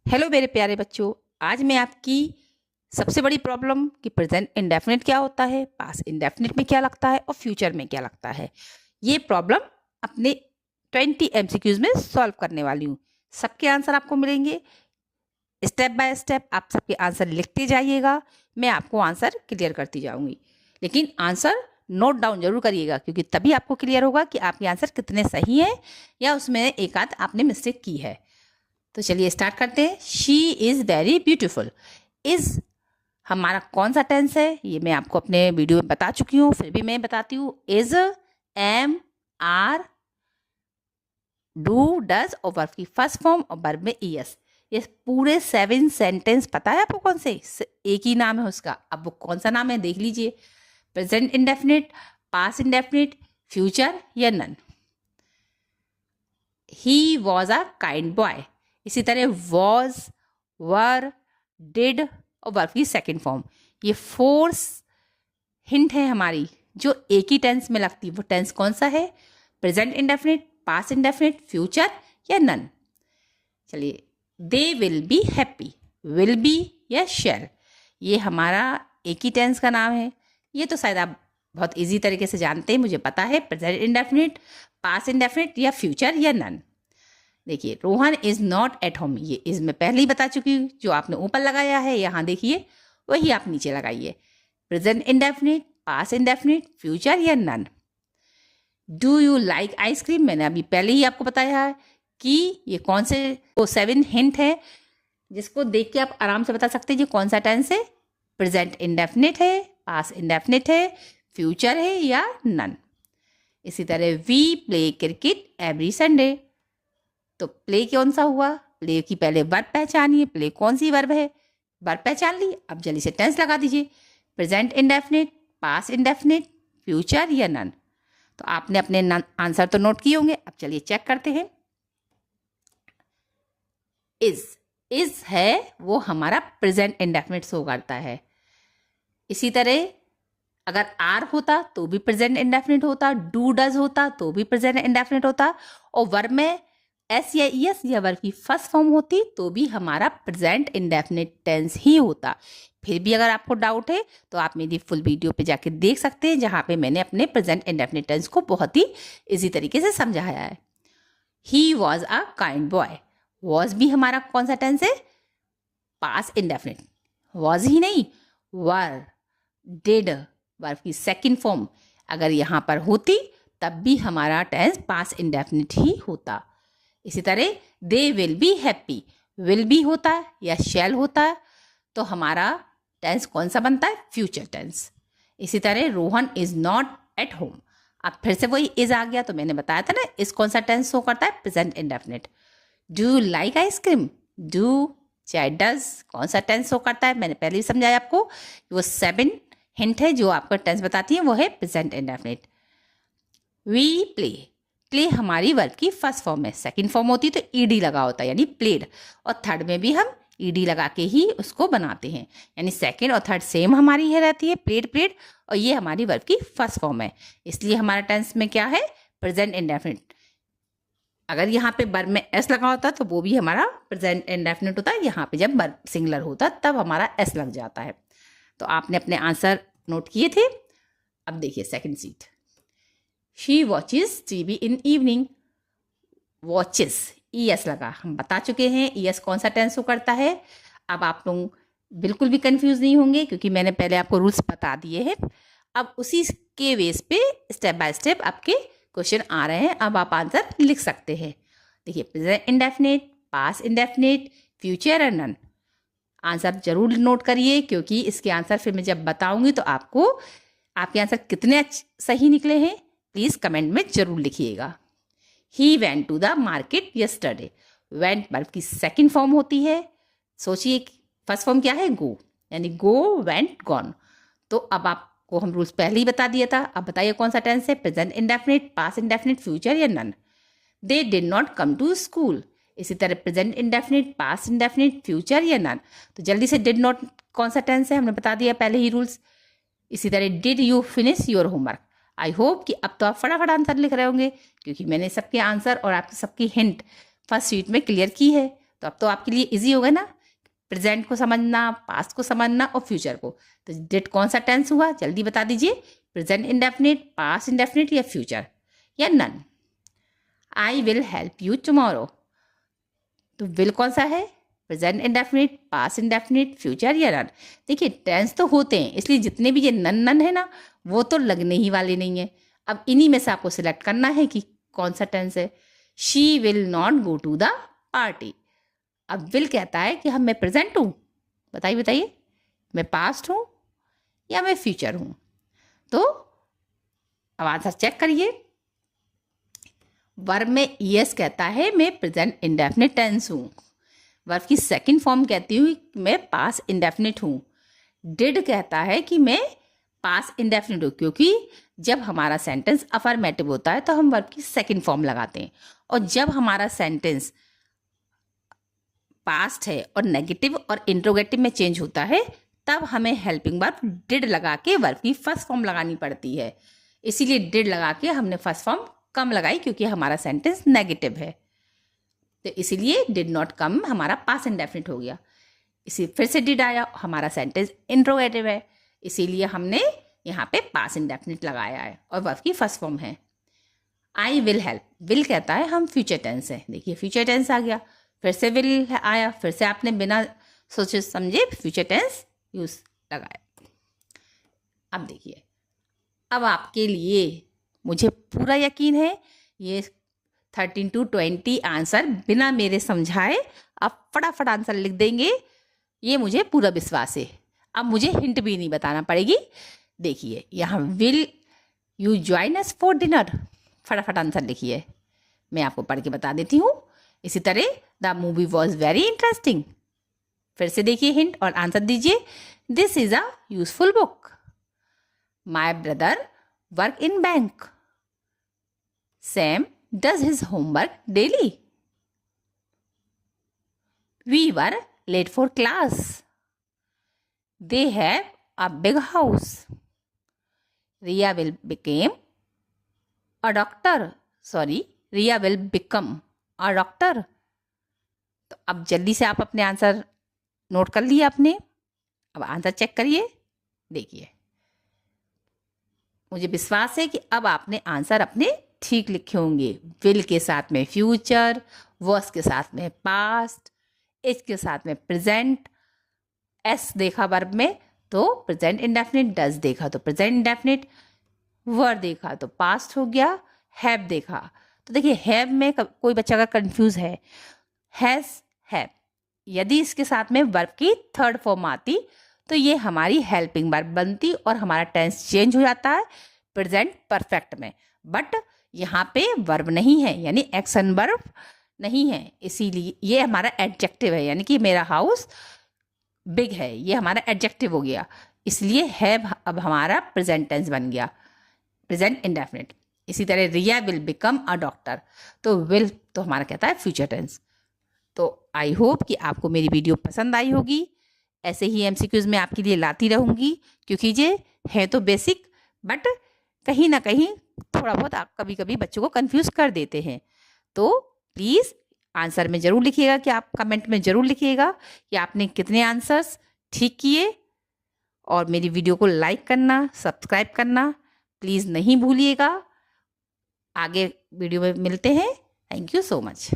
Hello मेरे प्यारे बच्चों। आज मैं आपकी सबसे बड़ी प्रॉब्लम कि प्रेजेंट इंडेफिनिट क्या होता है, पास्ट इंडेफिनिट में क्या लगता है और फ्यूचर में क्या लगता है, ये प्रॉब्लम अपने 20 एमसीक्यूज में सॉल्व करने वाली हूँ। सबके आंसर आपको मिलेंगे। स्टेप बाय स्टेप आप सबके आंसर लिखते जाइएगा, मैं आपको आंसर क्लियर करती जाऊँगी। लेकिन आंसर नोट डाउन जरूर करिएगा, क्योंकि तभी आपको क्लियर होगा कि आपके आंसर कितने सही हैं या उसमें एक आध आपने मिस्टेक की है। तो चलिए स्टार्ट करते हैं। She is very beautiful. Is हमारा कौन सा टेंस है, ये मैं आपको अपने वीडियो में बता चुकी हूँ, फिर भी मैं बताती हूँ। Is, am, are, do, does और वर्ब की फर्स्ट फॉर्म और वर्ब में ईएस। ये पूरे 7 सेंटेंस पता है आपको कौन से? एक ही नाम है उसका। अब वो कौन सा नाम है देख लीजिए। Present indefinite, past indefinite, future या none. He was a kind boy. इसी तरह वॉज, वर, डिड और वर्ब की सेकेंड फॉर्म। ये 4 हिंट है हमारी जो एक ही टेंस में लगती है। वो टेंस कौन सा है? Present indefinite, past indefinite, future या नन। चलिए, they will be happy. Will be या शेल, ये हमारा एक ही टेंस का नाम है। ये तो शायद आप बहुत इजी तरीके से जानते हैं, मुझे पता है। प्रेजेंट इंडेफिनिट, पास्ट इंडेफिनिट या फ्यूचर या नन। देखिए, Rohan is not at home, ये इज मैं पहले ही बता चुकी हूँ। जो आपने ऊपर लगाया है यहाँ देखिए, वही आप नीचे लगाइए। Present indefinite, past indefinite, future या none. Do you like ice cream, मैंने अभी पहले ही आपको बताया है कि ये कौन से वो 7 हिंट है जिसको देख के आप आराम से बता सकते हैं ये कौन सा टेंस है। प्रेजेंट इंडेफिनिट है, पास्ट इंडेफिनिट है, फ्यूचर है या नन। इसी तरह we play cricket every Sunday. तो प्ले कौन सा हुआ? प्ले की पहले वर्ब पहचानिए। प्ले कौन सी वर्ब है? वर्ब पहचान ली। अब जल्दी से टेंस लगा दीजिए। Present indefinite, past indefinite, future या नन। तो आपने अपने आंसर तो नोट किए होंगे। अब चलिए चेक करते हैं। इज है वो हमारा प्रेजेंट इंडेफिनिट शो करता है। इसी तरह अगर आर होता तो भी प्रेजेंट इंडेफिनिट होता, डू डज होता तो भी प्रेजेंट इंडेफिनिट होता, और वर्ब में एस या ईएस या वर्ब की फर्स्ट फॉर्म होती तो भी हमारा प्रेजेंट इंडेफिनिट टेंस ही होता। फिर भी अगर आपको डाउट है तो आप मेरी फुल वीडियो पे जाके देख सकते हैं, जहाँ पे मैंने अपने प्रेजेंट इंडेफिनिट टेंस को बहुत ही इजी तरीके से समझाया है। ही was a kind boy. Was भी हमारा कौन सा टेंस है? Past indefinite. वॉज ही नहीं, वर, डिड वर्ब की सेकंड फॉर्म अगर यहाँ पर होती तब भी हमारा टेंस पास्ट इंडेफिनिट ही होता। इसी तरह they will be happy, will be होता है या शैल होता है तो हमारा टेंस कौन सा बनता है? Future tense. इसी तरह Rohan is not at home. अब फिर से वही इज आ गया, तो मैंने बताया था ना इस कौन सा टेंस शो करता है? Present indefinite. Do you like ice cream, do चाहे डज कौन सा टेंस शो करता है? मैंने पहले ही समझाया आपको, वो 7 हिंट है जो आपको टेंस बताती है, वो है present indefinite. We play, play हमारी वर्ब की फर्स्ट फॉर्म है। सेकंड फॉर्म होती तो ईडी लगा होता यानी प्लेड, और थर्ड में भी हम ईडी लगा के ही उसको बनाते हैं, यानी सेकंड और थर्ड सेम हमारी है रहती है, प्लेड प्लेड, और ये हमारी वर्ब की फर्स्ट फॉर्म है। इसलिए हमारा टेंस में क्या है? Present indefinite. अगर यहाँ पे वर्ब में एस लगा होता तो वो भी हमारा प्रेजेंट इंडेफिनिट होता है। यहाँ पे जब वर्ब सिंगुलर होता तब हमारा एस लग जाता है। तो आपने अपने आंसर नोट किए थे। अब देखिए second seat. She watches TV in evening. Watches E S लगा, हम बता चुके हैं ई एस कौन सा टेंस करता है। अब आप लोग बिल्कुल भी कंफ्यूज नहीं होंगे क्योंकि मैंने पहले आपको रूल्स बता दिए हैं। अब उसी के बेस पे स्टेप बाय स्टेप आपके क्वेश्चन आ रहे हैं। अब आप आंसर लिख सकते हैं। देखिए, present indefinite, past indefinite, future और नन। आंसर जरूर नोट करिए क्योंकि इसके आंसर फिर मैं जब बताऊंगी तो आपको आपके आंसर कितने सही निकले हैं प्लीज़ कमेंट में जरूर लिखिएगा। He went to the market yesterday. Went verb की सेकंड फॉर्म होती है। सोचिए फर्स्ट फॉर्म क्या है? गो, यानी गो, वेंट, गॉन। तो अब आपको हम रूल्स पहले ही बता दिया था। अब बताइए कौन सा टेंस है? Present indefinite, past indefinite, future या none. They did not come to school. इसी तरह present indefinite, past indefinite, future या नन। तो जल्दी से डिड नॉट कौन सा टेंस है? हमने बता दिया पहले ही रूल्स। इसी तरह did you finish your homework. I hope कि अब तो आप फटाफट आंसर लिख रहे होंगे क्योंकि मैंने सबके आंसर और आपके सबकी हिंट फर्स्ट शीट में क्लियर की है। तो तो अब तो आपके लिए इजी हो गया ना, प्रेजेंट को समझना, पास्ट को समझना और फ्यूचर को। तो डिड कौन सा टेंस हुआ, जल्दी बता दीजिए, प्रेजेंट इंडेफिनिट, पास्ट इंडेफिनिट या फ्यूचर या none. I will help you tomorrow, तो विल कौन सा है, present indefinite, past indefinite, future या नन। देखिए टेंस तो होते हैं, इसलिए जितने भी ये नन नन है ना वो तो लगने ही वाले नहीं है। अब इन्हीं में से आपको सिलेक्ट करना है कि कौन सा टेंस है। She will not go to the party, अब विल कहता है कि हम मैं प्रेजेंट हूँ, बताइए बताइए, मैं पास्ट हूँ या मैं फ्यूचर हूँ। तो अब आंसर चेक करिए। वर्ब में यस कहता है मैं प्रेजेंट इंडेफिनिट टेंस हूँ, वर्ब की सेकंड फॉर्म कहती हूँ मैं पास्ट इंडेफिनिट हूँ। डिड कहता है कि मैं पास्ट इंडेफिनिट हूँ, क्योंकि जब हमारा सेंटेंस अफर्मेटिव होता है तो हम वर्ब की सेकंड फॉर्म लगाते हैं, और जब हमारा सेंटेंस पास्ट है और नेगेटिव और इंट्रोगेटिव में चेंज होता है तब हमें हेल्पिंग वर्ब डिड लगा के वर्ब की फर्स्ट फॉर्म लगानी पड़ती है। इसीलिए डिड लगा के हमने फर्स्ट फॉर्म कम लगाई, क्योंकि हमारा सेंटेंस नेगेटिव है, तो इसीलिए डिड नॉट कम हमारा पास्ट इंडेफिनिट हो गया। इसी फिर से डिड आया, हमारा सेंटेंस इंट्रोगेटिव है, इसीलिए हमने यहाँ पे पास्ट इंडेफिनिट लगाया है और वर्ब की फर्स्ट फॉर्म है। आई विल हेल्प, विल कहता है हम फ्यूचर टेंस है, देखिए फ्यूचर टेंस आ गया, फिर से विल आया, फिर से आपने बिना सोचे समझे फ्यूचर टेंस यूज लगाया। अब देखिए, अब आपके लिए मुझे पूरा यकीन है ये 13 to 20 आंसर बिना मेरे समझाए आप फटाफट आंसर लिख देंगे, ये मुझे पूरा विश्वास है। अब मुझे हिंट भी नहीं बताना पड़ेगी। देखिए यहाँ will you join us for dinner, फटाफट आंसर लिखिए, मैं आपको पढ़ के बता देती हूँ। इसी तरह the movie was very interesting, फिर से देखिए हिंट और आंसर दीजिए। This is a useful book, my brother work in bank, Sam does his homework daily, we were late for class, they have a big house, Riya will became a doctor, sorry Riya will become a doctor. तो अब जल्दी से आप अपने answer note कर लिए आपने, अब आंसर चेक करिए। देखिए मुझे विश्वास है कि अब आपने आंसर अपने ठीक लिखे होंगे। विल के साथ में फ्यूचर, वर्स के साथ में पास्ट, एज के साथ में प्रेजेंट, एस देखा वर्ब में तो प्रेजेंट इंडेफिनिट, डज देखा तो प्रेजेंट इंडेफिनिट, वर देखा तो पास्ट हो गया, हैव देखा तो देखिए हैव में कोई बच्चा का कंफ्यूज है, हैज हैव, यदि इसके साथ में वर्ब की थर्ड फॉर्म आती तो ये हमारी हेल्पिंग वर्ब बनती और हमारा टेंस चेंज हो जाता है प्रेजेंट परफेक्ट में। बट यहाँ पे वर्ब नहीं है, यानी एक्शन वर्ब नहीं है, इसीलिए ये हमारा एडजेक्टिव है, यानी कि मेरा हाउस बिग है, ये हमारा एडजेक्टिव हो गया, इसलिए हैव अब हमारा प्रेजेंट टेंस बन गया, प्रेजेंट इंडेफिनिट। इसी तरह रिया विल बिकम अ डॉक्टर, तो विल तो हमारा कहता है फ्यूचर टेंस। तो आई होप कि आपको मेरी वीडियो पसंद आई होगी, ऐसे ही एमसीक्यूज में आपके लिए लाती रहूँगी, क्योंकि ये है तो बेसिक बट कहीं ना कहीं थोड़ा बहुत आप कभी कभी बच्चों को कंफ्यूज कर देते हैं। तो प्लीज़ आंसर में ज़रूर लिखिएगा, कि आप कमेंट में ज़रूर लिखिएगा कि आपने कितने आंसर्स ठीक किए, और मेरी वीडियो को लाइक करना, सब्सक्राइब करना प्लीज़ नहीं भूलिएगा। आगे वीडियो में मिलते हैं। Thank you so much.